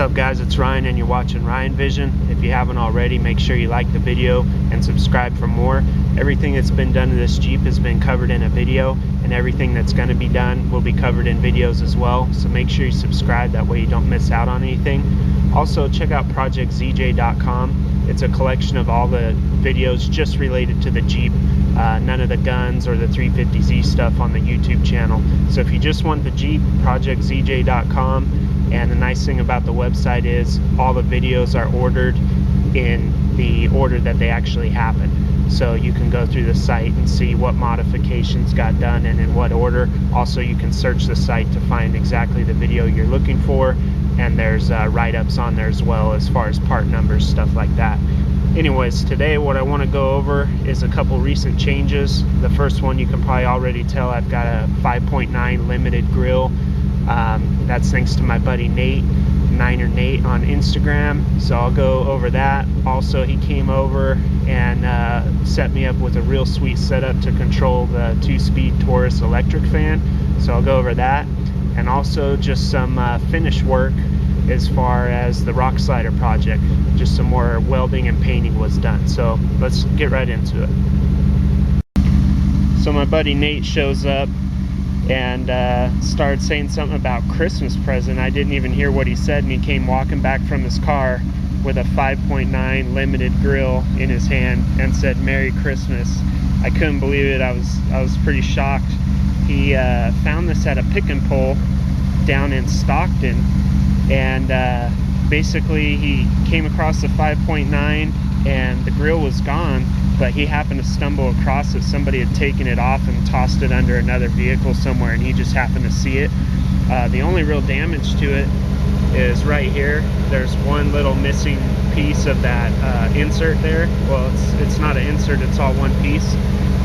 What's up guys, it's Ryan and you're watching Ryan Vision. If you haven't already, make sure you like the video and subscribe for more. Everything that's been done to this Jeep has been covered in a video, and everything that's going to be done will be covered in videos as well. So make sure you subscribe, that way you don't miss out on anything. Also check out projectzj.com. It's a collection of all the videos just related to the Jeep. None of the guns or the 350Z stuff on the YouTube channel. So if you just want the Jeep, projectzj.com. And the nice thing about the website is all the videos are ordered in the order that they actually happen. So you can go through the site and see what modifications got done and in what order. Also, you can search the site to find exactly the video you're looking for. And there's write-ups on there as well as far as part numbers, stuff like that. Anyways, today what I want to go over is a couple recent changes. The first one, you can probably already tell, I've got a 5.9 limited grill. That's thanks to my buddy Nate, Niner Nate on Instagram. So I'll go over that. Also, he came over and set me up with a real sweet setup to control the 2-speed Taurus electric fan. So I'll go over that. And also just some finish work as far as the rock slider project. Just some more welding and painting was done. So let's get right into it. So my buddy Nate shows up and started saying something about Christmas present. I didn't even hear what he said, and he came walking back from his car with a 5.9 limited grill in his hand and said Merry Christmas. I couldn't believe it. I was pretty shocked. He found this at a pick and pull down in Stockton, and basically he came across the 5.9 and the grill was gone, but he happened to stumble across it. Somebody had taken it off and tossed it under another vehicle somewhere, and he just happened to see it. The only real damage to it is right here. There's one little missing piece of that insert there. Well, it's not an insert, it's all one piece.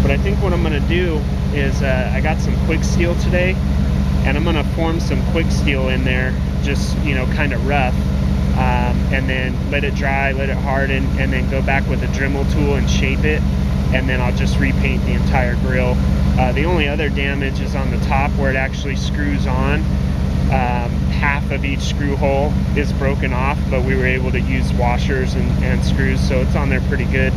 But I think what I'm gonna do is I got some quick steel today, and I'm gonna form some quick steel in there, just, you know, kind of rough. And then let it dry, let it harden, and then go back with a Dremel tool and shape it, and then I'll just repaint the entire grill. The only other damage is on the top where it actually screws on. Half of each screw hole is broken off, but we were able to use washers and screws, so it's on there pretty good.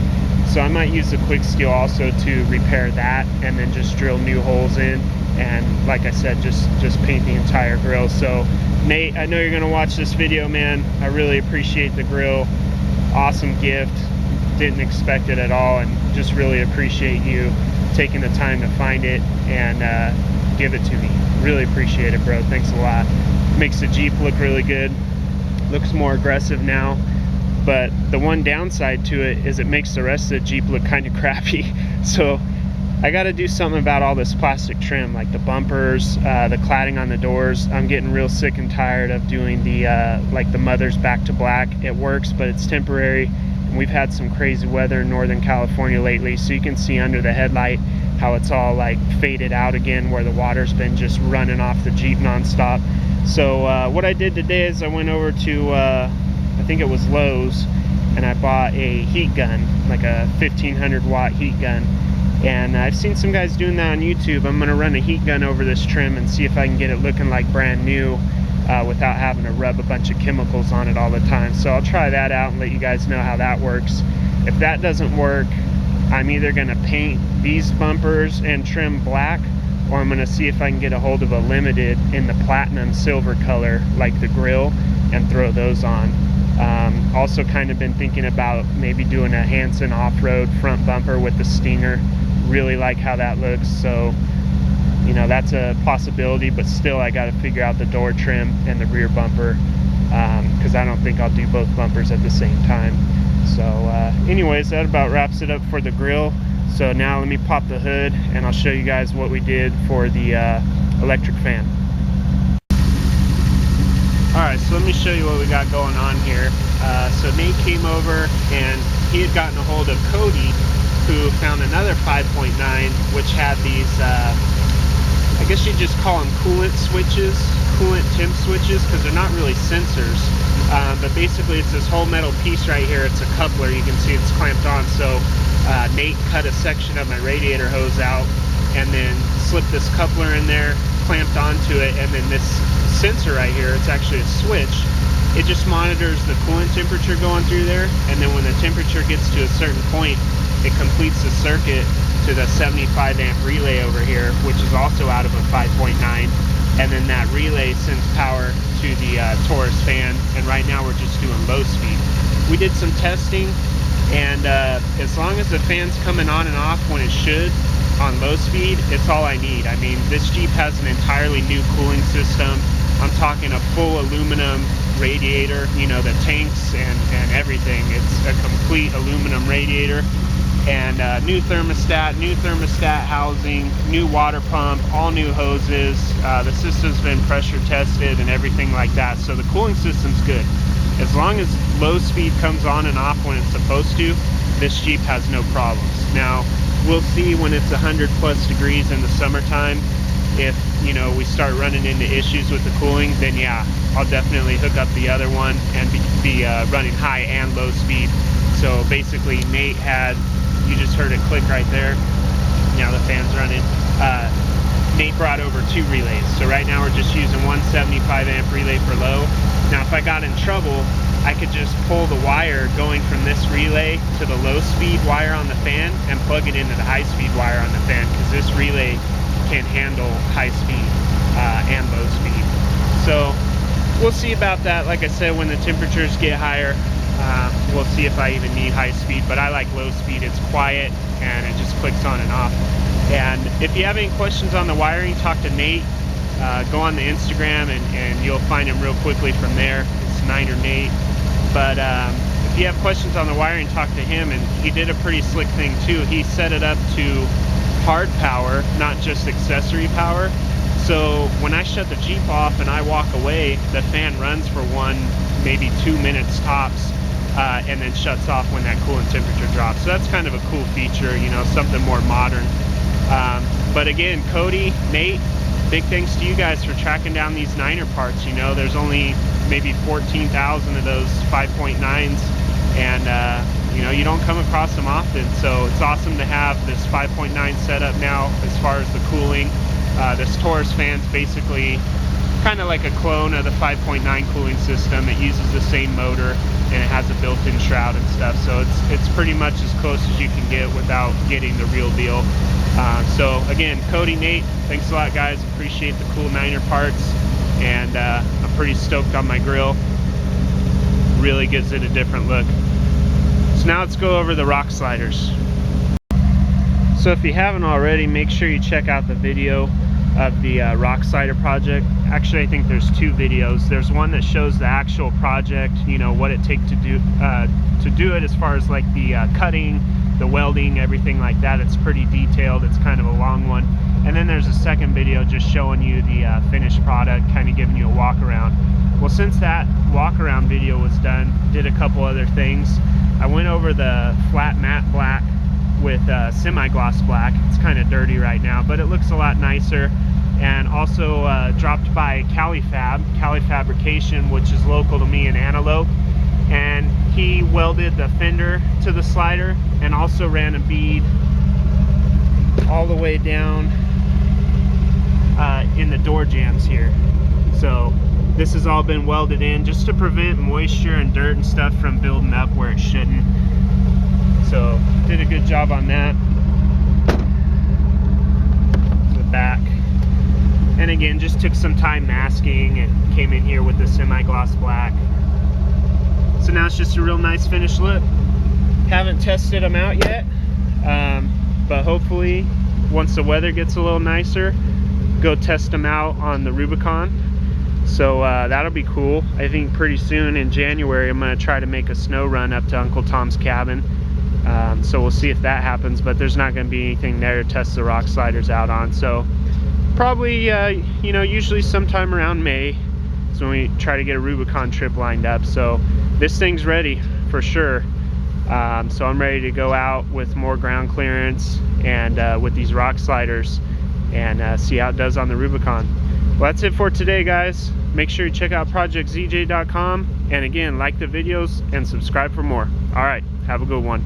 So I might use the quick steel also to repair that, and then just drill new holes in, and like I said, just paint the entire grill. So Nate, I know you're gonna watch this video, man. I really appreciate the grill. Awesome gift. Didn't expect it at all, and just really appreciate you taking the time to find it and give it to me. Really appreciate it, bro. Thanks a lot. Makes the Jeep look really good. Looks more aggressive now. But the one downside to it is it makes the rest of the Jeep look kind of crappy. So I got to do something about all this plastic trim, like the bumpers, the cladding on the doors. I'm getting real sick and tired of doing the like the Mother's Back to Black. It works, but it's temporary. And we've had some crazy weather in Northern California lately, so you can see under the headlight how it's all like faded out again, where the water's been just running off the Jeep nonstop. So what I did today is I went over to I think it was Lowe's, and I bought a heat gun, like a 1500 watt heat gun. And I've seen some guys doing that on YouTube. I'm gonna run a heat gun over this trim and see if I can get it looking like brand new without having to rub a bunch of chemicals on it all the time. So I'll try that out and let you guys know how that works. If that doesn't work, I'm either gonna paint these bumpers and trim black, or I'm gonna see if I can get a hold of a limited in the platinum silver color like the grill and throw those on. Also kind of been thinking about maybe doing a Hanson off-road front bumper with the Stinger. Really like how that looks, so you know, that's a possibility, but still I got to figure out the door trim and the rear bumper, because I don't think I'll do both bumpers at the same time. So anyways, that about wraps it up for the grill. So now let me pop the hood and I'll show you guys what we did for the electric fan. Alright, so let me show you what we got going on here. So Nate came over and he had gotten a hold of Cody, who found another 5.9 which had these, I guess you'd just call them coolant switches, coolant temp switches, because they're not really sensors. But basically it's this whole metal piece right here. It's a coupler, you can see it's clamped on. So Nate cut a section of my radiator hose out and then slipped this coupler in there, clamped onto it, and then this sensor right here, it's actually a switch, It just monitors the coolant temperature going through there, and then when the temperature gets to a certain point, it completes the circuit to the 75 amp relay over here, which is also out of a 5.9, and then that relay sends power to the Taurus fan, and right now we're just doing low speed. We did some testing, and as long as the fan's coming on and off when it should on low speed, it's all I need. I mean, this Jeep has an entirely new cooling system. I'm talking a full aluminum radiator, you know, the tanks and everything. It's a complete aluminum radiator, and new thermostat housing, new water pump, all new hoses. The system's been pressure tested and everything like that, so the cooling system's good. As long as low speed comes on and off when it's supposed to, this Jeep has no problems. Now, we'll see when it's 100+ degrees in the summertime. If, you know, we start running into issues with the cooling, then yeah, I'll definitely hook up the other one and be running high and low speed. So basically, Nate had, you just heard it click right there. Now the fan's running. Nate brought over 2 relays. So right now we're just using one 75 amp relay for low. Now if I got in trouble, I could just pull the wire going from this relay to the low speed wire on the fan and plug it into the high speed wire on the fan, because this relay can handle high speed and low speed. So we'll see about that. Like I said, when the temperatures get higher, we'll see if I even need high speed, but I like low speed. It's quiet and it just clicks on and off. And if you have any questions on the wiring, talk to Nate. Go on the Instagram and you'll find him real quickly from there. It's Niner Nate. But if you have questions on the wiring, talk to him. And he did a pretty slick thing too. He set it up to hard power, not just accessory power. So when I shut the Jeep off and I walk away, the fan runs for 1, maybe 2 minutes tops, and then shuts off when that coolant temperature drops. So that's kind of a cool feature, you know, something more modern. But again, Cody, Nate, big thanks to you guys for tracking down these Niner parts. You know, there's only maybe 14,000 of those 5.9s, and you know, you don't come across them often. So it's awesome to have this 5.9 setup now as far as the cooling. This Taurus fan's basically kind of like a clone of the 5.9 cooling system. It uses the same motor and it has a built-in shroud and stuff. So it's pretty much as close as you can get without getting the real deal. So again, Cody, Nate, thanks a lot guys. Appreciate the cool Niner parts, and I'm pretty stoked on my grill. Really gives it a different look. So now let's go over the rock sliders. So if you haven't already, make sure you check out the video of the rock slider project. Actually, I think there's 2 videos. There's one that shows the actual project, you know, what it takes to do it, as far as like the cutting, the welding, everything like that. It's pretty detailed. It's kind of a long one. And then there's a second video just showing you the finished product, kind of giving you a walk around. Well, since that walk around video was done, did a couple other things. I went over the flat matte black with semi-gloss black. It's kind of dirty right now, but it looks a lot nicer. And also dropped by Cali Fabrication, which is local to me in Antelope, and he welded the fender to the slider and also ran a bead all the way down in the door jambs here. So this has all been welded in just to prevent moisture and dirt and stuff from building up where it shouldn't. So did a good job on that. The back. And again, just took some time masking and came in here with the semi-gloss black. So now it's just a real nice finished look. Haven't tested them out yet, but hopefully once the weather gets a little nicer, go test them out on the Rubicon. So that'll be cool. I think pretty soon in January I'm going to try to make a snow run up to Uncle Tom's cabin. So we'll see if that happens, but there's not going to be anything there to test the rock sliders out on. So probably, you know, usually sometime around May is when we try to get a Rubicon trip lined up. So this thing's ready for sure. So I'm ready to go out with more ground clearance and with these rock sliders and see how it does on the Rubicon. Well, that's it for today, guys. Make sure you check out projectzj.com, and again, like the videos and subscribe for more. All right, have a good one.